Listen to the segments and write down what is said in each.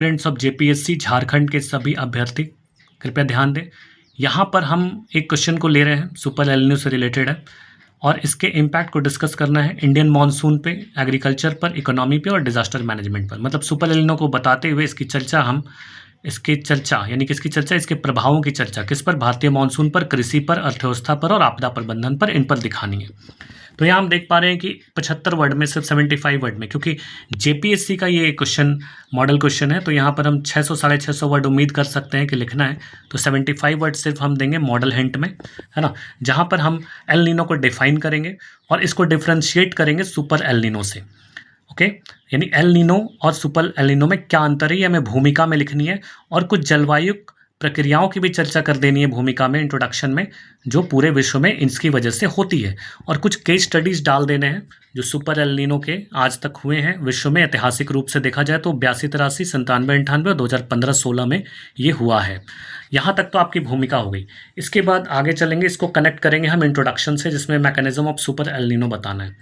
Students of JPSC Jharkhand के सभी अभ्यर्थी कृपया ध्यान दें। यहाँ पर हम एक क्वेश्चन को ले रहे हैं, सुपर एल से रिलेटेड है और इसके इम्पैक्ट को डिस्कस करना है इंडियन मॉनसून पे, एग्रीकल्चर पर, इकोनॉमी पे और डिजास्टर मैनेजमेंट पर। मतलब सुपर एल को बताते हुए इसकी चर्चा इसके प्रभावों की चर्चा किस पर, भारतीय मॉनसून पर, कृषि पर, अर्थव्यवस्था पर और आपदा प्रबंधन पर, इन पर दिखानी है। तो यहाँ हम देख पा रहे हैं कि 75 वर्ड में सिर्फ 75 वर्ड में, क्योंकि जेपीएससी का ये क्वेश्चन मॉडल क्वेश्चन है, तो यहाँ पर हम 600 साढ़े 600 वर्ड उम्मीद कर सकते हैं कि लिखना है। तो 75 वर्ड सिर्फ हम देंगे मॉडल हिंट में, है ना, जहाँ पर हम एल नीनो को डिफाइन करेंगे और इसको डिफ्रेंशिएट करेंगे सुपर एल नीनो से। ओके, यानी एल नीनो और सुपर एल नीनो में क्या अंतर है, ये हमें भूमिका में लिखनी है और कुछ जलवायु प्रक्रियाओं की भी चर्चा कर देनी है भूमिका में, इंट्रोडक्शन में, जो पूरे विश्व में इसकी वजह से होती है, और कुछ केस स्टडीज डाल देने हैं जो सुपर एल नीनो के आज तक हुए हैं विश्व में। ऐतिहासिक रूप से देखा जाए तो 82, 83, 97, 98 और 2015-16 में ये हुआ है। यहाँ तक तो आपकी भूमिका हो गई। इसके बाद आगे चलेंगे, इसको कनेक्ट करेंगे हम इंट्रोडक्शन से, जिसमें mechanism of super El Nino बताना है,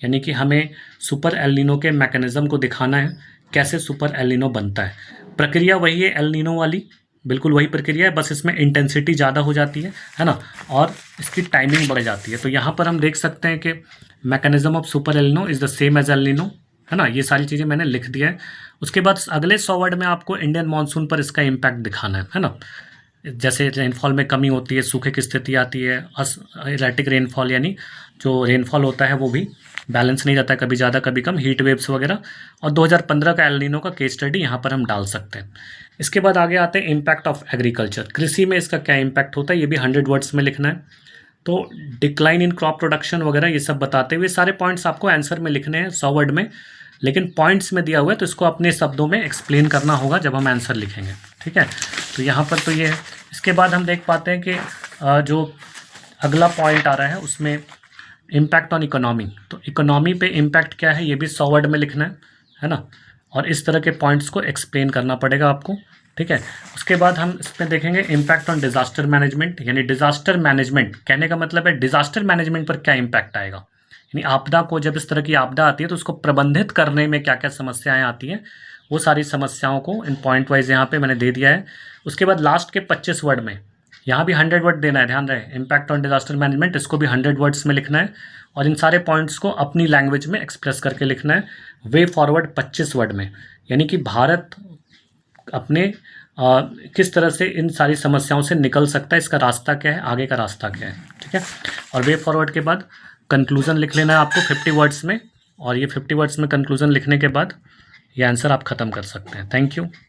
यानी कि हमें सुपर एल नीनो के मैकेनिज्म को दिखाना है, कैसे सुपर एल नीनो बनता है। प्रक्रिया वही है एल नीनो वाली, बिल्कुल वही प्रक्रिया है, बस इसमें इंटेंसिटी ज़्यादा हो जाती है ना, और इसकी टाइमिंग बढ़ जाती है। तो यहाँ पर हम देख सकते हैं कि mechanism of super El Nino is the same as El Nino, है ना। ये सारी चीज़ें मैंने लिख दिया है। उसके बाद अगले 100 वर्ड में आपको इंडियन मानसून पर इसका इम्पैक्ट दिखाना है ना। जैसे रेनफॉल में कमी होती है, सूखे की स्थिति आती है, इरेटिक रेनफॉल, यानी जो रेनफॉल होता है वो भी बैलेंस नहीं रहता है, कभी ज़्यादा कभी कम, हीट वेव्स वगैरह, और 2015 का एल नीनो का केस स्टडी यहाँ पर हम डाल सकते हैं। इसके बाद आगे आते हैं इम्पैक्ट ऑफ एग्रीकल्चर, कृषि में इसका क्या इम्पैक्ट होता है, ये भी 100 वर्ड्स में लिखना है। तो डिक्लाइन इन क्रॉप प्रोडक्शन वगैरह ये सब बताते हुए सारे पॉइंट्स आपको आंसर में लिखने हैं 100 वर्ड में, लेकिन पॉइंट्स में दिया हुआ है तो इसको अपने शब्दों में एक्सप्लेन करना होगा जब हम आंसर लिखेंगे, ठीक है। तो यहाँ पर तो ये है। इसके बाद हम देख पाते हैं कि जो अगला पॉइंट आ रहा है उसमें इम्पैक्ट ऑन इकोनॉमी, तो इकोनॉमी पे इम्पैक्ट क्या है ये भी 100 वर्ड में लिखना है ना, और इस तरह के पॉइंट्स को एक्सप्लेन करना पड़ेगा आपको, ठीक है। उसके बाद हम इसमें देखेंगे इम्पैक्ट ऑन डिजास्टर मैनेजमेंट, यानी डिजास्टर मैनेजमेंट कहने का मतलब है डिजास्टर मैनेजमेंट पर क्या इम्पैक्ट आएगा, यानी आपदा को, जब इस तरह की आपदा आती है तो उसको प्रबंधित करने में क्या क्या समस्याएं आती हैं, वो सारी समस्याओं को इन पॉइंट वाइज यहाँ पे मैंने दे दिया है। उसके बाद लास्ट के 25 वर्ड में यहाँ भी 100 वर्ड देना है, ध्यान रहे, इम्पैक्ट ऑन डिजास्टर मैनेजमेंट, इसको भी 100 वर्ड्स में लिखना है और इन सारे पॉइंट्स को अपनी लैंग्वेज में एक्सप्रेस करके लिखना है। वे फॉरवर्ड 25 वर्ड में, यानी कि भारत अपने किस तरह से इन सारी समस्याओं से निकल सकता है, इसका रास्ता क्या है, आगे का रास्ता क्या है, ठीक है। और वे फॉरवर्ड के बाद कंक्लूजन लिख लेना है आपको 50 वर्ड्स में, और ये 50 वर्ड्स में कंक्लूजन लिखने के बाद ये आंसर आप ख़त्म कर सकते हैं। Thank you.